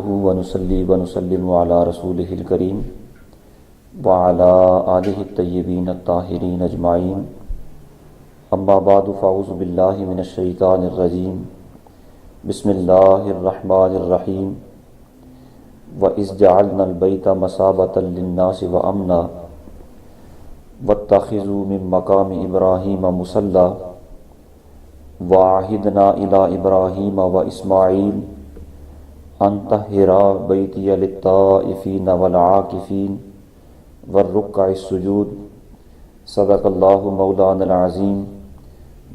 نحمده ونصلي ونسلم على رسوله الكريم وعلى آله الطيبين الطاهرين أجمعين أما بعد فأعوذ بالله من الشيطان الرجيم بسم الله الرحمن الرحيم وَإِذْ جَعَلْنَا الْبَيْتَ مَثَابَةً لِلنَّاسِ وَأَمْنًا وَاتَّخِذُوا مِن مَّقَامِ إِبْرَاهِيمَ مُصَلًّى وَعَهِدْنَا إِلَىٰ إِبْرَاهِيمَ وَإِسْمَاعِيلَ أَن طَهِّرَا بَيْتِيَ لِلطَّائِفِينَ وَالْعَاكِفِينَ وَالرُّكَّعِ السُّجُودِ صدق اللہ مولانا العظیم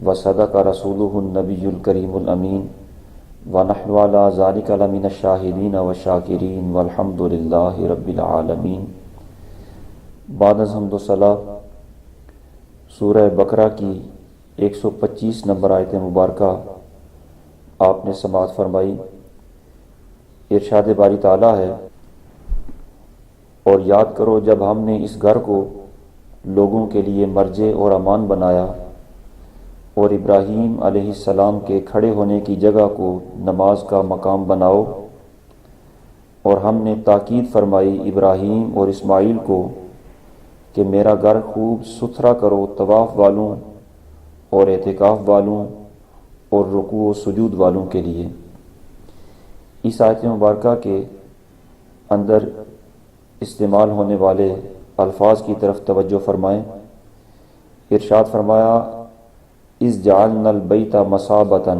وصدق رسولہ النبی الکریم الامین ونحن علی ذلک لمن الشاہدین والشاکرین والحمد للہ رب العالمین۔ بعد از حمد و ثنا سورہ بقرہ کی 125 نمبر آیت مبارکہ آپ نے سماعت فرمائی۔ ارشاد باری تعالیٰ ہے، اور یاد کرو جب ہم نے اس گھر کو لوگوں کے لیے مرجع اور امان بنایا اور ابراہیم علیہ السلام کے کھڑے ہونے کی جگہ کو نماز کا مقام بناؤ، اور ہم نے تاکید فرمائی ابراہیم اور اسماعیل کو کہ میرا گھر خوب ستھرا کرو طواف والوں اور اعتکاف والوں اور رکوع و سجود والوں کے لیے۔ اس آیت مبارکہ کے اندر استعمال ہونے والے الفاظ کی طرف توجہ فرمائیں۔ ارشاد فرمایا اِذْ جَعَلْنَا الْبَيْتَ مَثَابَةً۔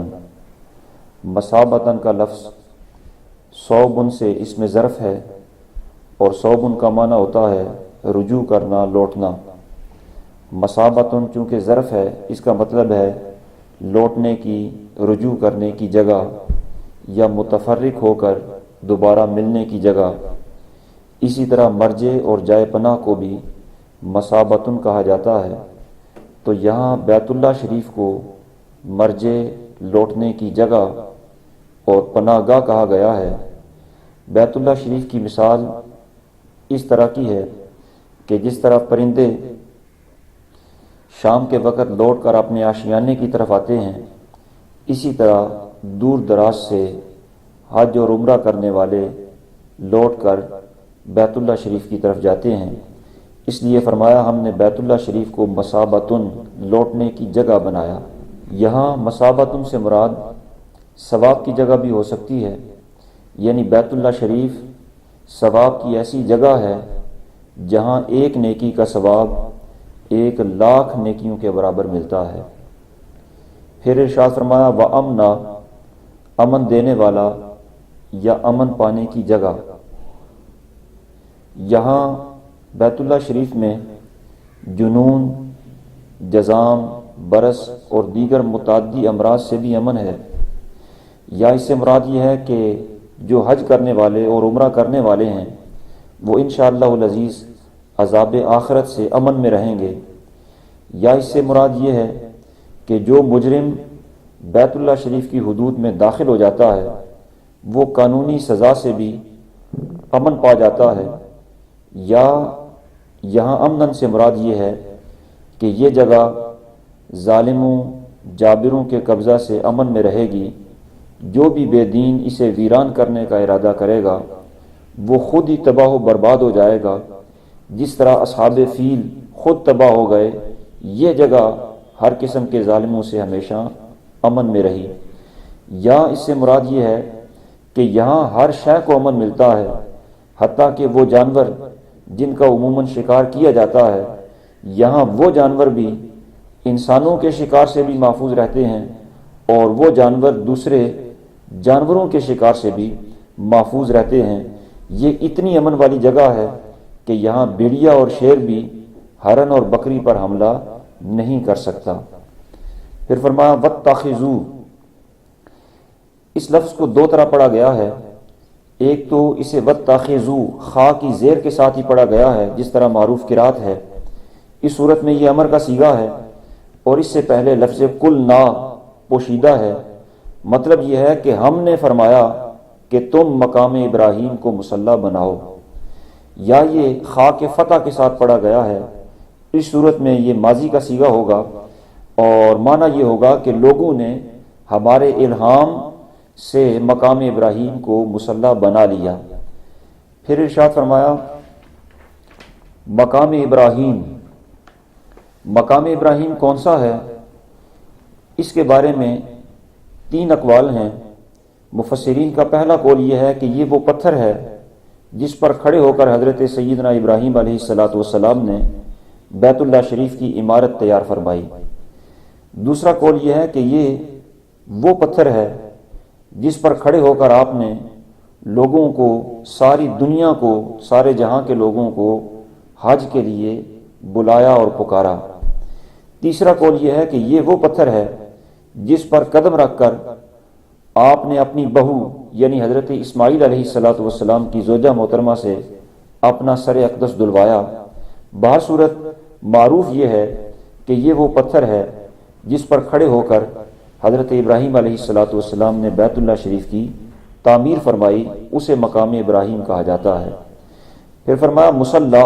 مثابتاً کا لفظ صوبن سے اس میں ظرف ہے، اور صوبن کا معنی ہوتا ہے رجوع کرنا، لوٹنا۔ مثابتاً چونکہ ظرف ہے، اس کا مطلب ہے لوٹنے کی، رجوع کرنے کی جگہ، یا متفرق ہو کر دوبارہ ملنے کی جگہ۔ اسی طرح مرجع اور جائے پناہ کو بھی مثابتن کہا جاتا ہے۔ تو یہاں بیت اللہ شریف کو مرجع، لوٹنے کی جگہ اور پناہ گاہ کہا گیا ہے۔ بیت اللہ شریف کی مثال اس طرح کی ہے کہ جس طرح پرندے شام کے وقت لوٹ کر اپنے آشیانے کی طرف آتے ہیں، اسی طرح دور دراز سے حج اور عمرہ کرنے والے لوٹ کر بیت اللہ شریف کی طرف جاتے ہیں۔ اس لیے فرمایا ہم نے بیت اللہ شریف کو مثابتن، لوٹنے کی جگہ بنایا۔ یہاں مثابتن سے مراد ثواب کی جگہ بھی ہو سکتی ہے، یعنی بیت اللہ شریف ثواب کی ایسی جگہ ہے جہاں ایک نیکی کا ثواب 1,00,000 نیکیوں کے برابر ملتا ہے۔ پھر ارشاد فرمایا وَأَمْنًا، امن دینے والا یا امن پانے کی جگہ۔ یہاں بیت اللہ شریف میں جنون، جزام، برس اور دیگر متعدی امراض سے بھی امن ہے، یا اس سے مراد یہ ہے کہ جو حج کرنے والے اور عمرہ کرنے والے ہیں وہ انشاءاللہ العزیز عذاب آخرت سے امن میں رہیں گے، یا اس سے مراد یہ ہے کہ جو مجرم بیت اللہ شریف کی حدود میں داخل ہو جاتا ہے وہ قانونی سزا سے بھی امن پا جاتا ہے، یا یہاں امن سے مراد یہ ہے کہ یہ جگہ ظالموں، جابروں کے قبضہ سے امن میں رہے گی۔ جو بھی بے دین اسے ویران کرنے کا ارادہ کرے گا وہ خود ہی تباہ و برباد ہو جائے گا، جس طرح اصحاب فیل خود تباہ ہو گئے۔ یہ جگہ ہر قسم کے ظالموں سے ہمیشہ امن میں رہی۔ یا اس سے مراد یہ ہے کہ یہاں ہر شے کو امن ملتا ہے، حتیٰ کہ وہ جانور جن کا عموماً شکار کیا جاتا ہے، یہاں وہ جانور بھی انسانوں کے شکار سے بھی محفوظ رہتے ہیں، اور وہ جانور دوسرے جانوروں کے شکار سے بھی محفوظ رہتے ہیں۔ یہ اتنی امن والی جگہ ہے کہ یہاں بھیڑیا اور شیر بھی ہرن اور بکری پر حملہ نہیں کر سکتا۔ پھر فرمایا وَاتَّخِذُوا۔ اس لفظ کو دو طرح پڑھا گیا ہے۔ ایک تو اسے وَاتَّخِذُوا خا کی زیر کے ساتھ ہی پڑھا گیا ہے، جس طرح معروف قرات ہے۔ اس صورت میں یہ امر کا صیغہ ہے، اور اس سے پہلے لفظ قُلْنَا پوشیدہ ہے۔ مطلب یہ ہے کہ ہم نے فرمایا کہ تم مقام ابراہیم کو مصلی بناؤ، یا یہ خا کے فتح کے ساتھ پڑھا گیا ہے۔ اس صورت میں یہ ماضی کا صیغہ ہوگا، اور معنی یہ ہوگا کہ لوگوں نے ہمارے الہام سے مقام ابراہیم کو مصلی بنا لیا۔ پھر ارشاد فرمایا مقام ابراہیم کون سا ہے؟ اس کے بارے میں 3 اقوال ہیں مفسرین کا۔ پہلا قول یہ ہے کہ یہ وہ پتھر ہے جس پر کھڑے ہو کر حضرت سیدنا ابراہیم علیہ السلام نے بیت اللہ شریف کی عمارت تیار فرمائی۔ دوسرا قول یہ ہے کہ یہ وہ پتھر ہے جس پر کھڑے ہو کر آپ نے لوگوں کو، ساری دنیا کو، سارے جہاں کے لوگوں کو حج کے لیے بلایا اور پکارا۔ تیسرا قول یہ ہے کہ یہ وہ پتھر ہے جس پر قدم رکھ کر آپ نے اپنی بہو یعنی حضرت اسماعیل علیہ السلام کی زوجہ محترمہ سے اپنا سر اقدس دلوایا۔ بہر صورت معروف یہ ہے کہ یہ وہ پتھر ہے جس پر کھڑے ہو کر حضرت ابراہیم علیہ السلام نے بیت اللہ شریف کی تعمیر فرمائی، اسے مقام ابراہیم کہا جاتا ہے۔ پھر فرمایا مصلی،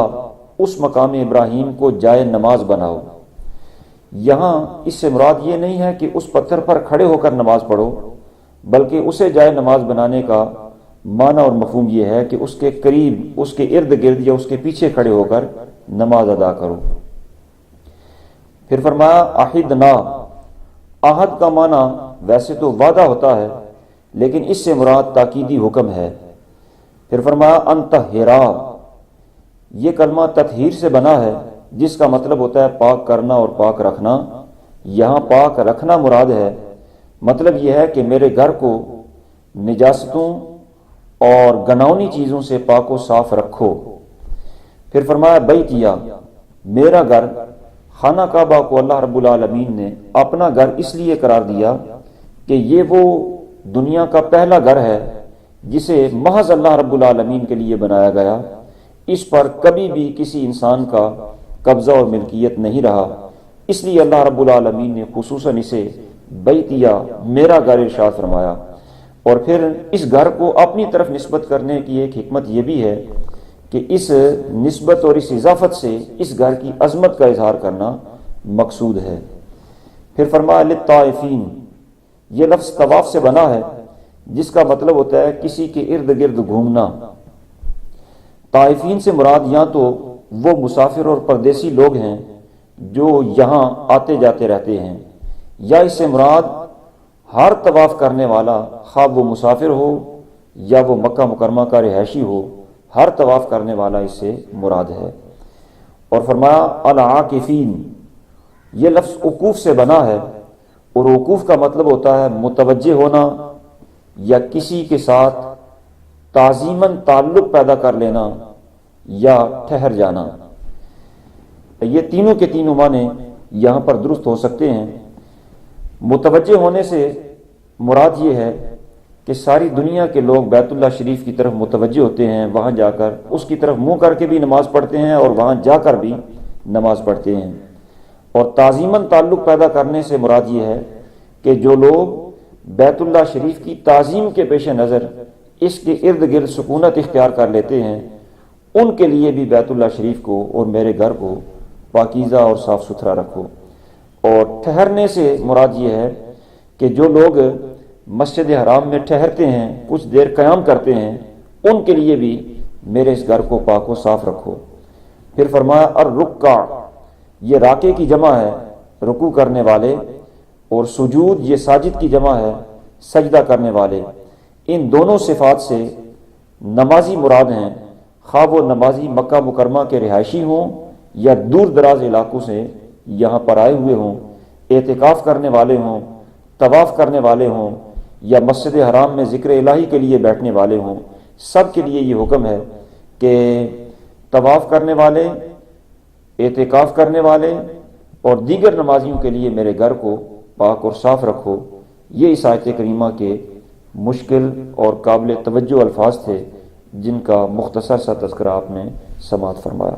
اس مقام ابراہیم کو جائے نماز بناؤ۔ یہاں اس سے مراد یہ نہیں ہے کہ اس پتھر پر کھڑے ہو کر نماز پڑھو، بلکہ اسے جائے نماز بنانے کا معنی اور مفہوم یہ ہے کہ اس کے قریب، اس کے ارد گرد یا اس کے پیچھے کھڑے ہو کر نماز ادا کرو۔ پھر فرمایا عہدنا، عہد کا معنی ویسے تو وعدہ ہوتا ہے لیکن اس سے مراد تاکیدی حکم ہے۔ پھر فرمایا انطہرا، یہ کلمہ تطہیر سے بنا ہے جس کا مطلب ہوتا ہے پاک کرنا اور پاک رکھنا۔ یہاں پاک رکھنا مراد ہے، مطلب یہ ہے کہ میرے گھر کو نجاستوں اور گناؤنی چیزوں سے پاک و صاف رکھو۔ پھر فرمایا بیتیا، میرا گھر۔ خانہ کعبہ کو اللہ رب العالمین نے اپنا گھر اس لیے قرار دیا کہ یہ وہ دنیا کا پہلا گھر ہے جسے محض اللہ رب العالمین کے لیے بنایا گیا۔ اس پر کبھی بھی کسی انسان کا قبضہ اور ملکیت نہیں رہا، اس لیے اللہ رب العالمین نے خصوصاً اسے بیتیا، میرا گھر ارشاد فرمایا۔ اور پھر اس گھر کو اپنی طرف نسبت کرنے کی ایک حکمت یہ بھی ہے کہ اس نسبت اور اس اضافت سے اس گھر کی عظمت کا اظہار کرنا مقصود ہے۔ پھر فرمایا للطائفین، یہ لفظ طواف سے بنا ہے جس کا مطلب ہوتا ہے کسی کے ارد گرد گھومنا۔ طائفین سے مراد یہاں تو وہ مسافر اور پردیسی لوگ ہیں جو یہاں آتے جاتے رہتے ہیں، یا اس سے مراد ہر طواف کرنے والا، خواہ وہ مسافر ہو یا وہ مکہ مکرمہ کا رہائشی ہو، ہر طواف کرنے والا اس سے مراد ہے۔ اور فرمایا العاکفین، یہ لفظ وقوف سے بنا ہے، اور وقوف کا مطلب ہوتا ہے متوجہ ہونا یا کسی کے ساتھ تعظیماً تعلق پیدا کر لینا یا ٹھہر جانا۔ یہ تینوں کے تینوں معنی یہاں پر درست ہو سکتے ہیں۔ متوجہ ہونے سے مراد یہ ہے کہ ساری دنیا کے لوگ بیت اللہ شریف کی طرف متوجہ ہوتے ہیں، وہاں جا کر اس کی طرف منہ کر کے بھی نماز پڑھتے ہیں اور وہاں جا کر بھی نماز پڑھتے ہیں۔ اور تعظیماً تعلق پیدا کرنے سے مراد یہ ہے کہ جو لوگ بیت اللہ شریف کی تعظیم کے پیش نظر اس کے ارد گرد سکونت اختیار کر لیتے ہیں، ان کے لیے بھی بیت اللہ شریف کو اور میرے گھر کو پاکیزہ اور صاف ستھرا رکھو۔ اور ٹھہرنے سے مراد یہ ہے کہ جو لوگ مسجد حرام میں ٹھہرتے ہیں، کچھ دیر قیام کرتے ہیں، ان کے لیے بھی میرے اس گھر کو پاک و صاف رکھو۔ پھر فرمایا الرکع، یہ راکع کی جمع ہے، رکوع کرنے والے، اور سجود یہ ساجد کی جمع ہے، سجدہ کرنے والے۔ ان دونوں صفات سے نمازی مراد ہیں، خواہ وہ نمازی مکہ مکرمہ کے رہائشی ہوں یا دور دراز علاقوں سے یہاں پر آئے ہوئے ہوں، اعتکاف کرنے والے ہوں، طواف کرنے والے ہوں، یا مسجد حرام میں ذکر الہی کے لیے بیٹھنے والے ہوں، سب کے لیے یہ حکم ہے کہ طواف کرنے والے، اعتکاف کرنے والے اور دیگر نمازیوں کے لیے میرے گھر کو پاک اور صاف رکھو۔ یہ اس آیت کریمہ کے مشکل اور قابل توجہ الفاظ تھے جن کا مختصر سا تذکرہ آپ نے سماعت فرمایا۔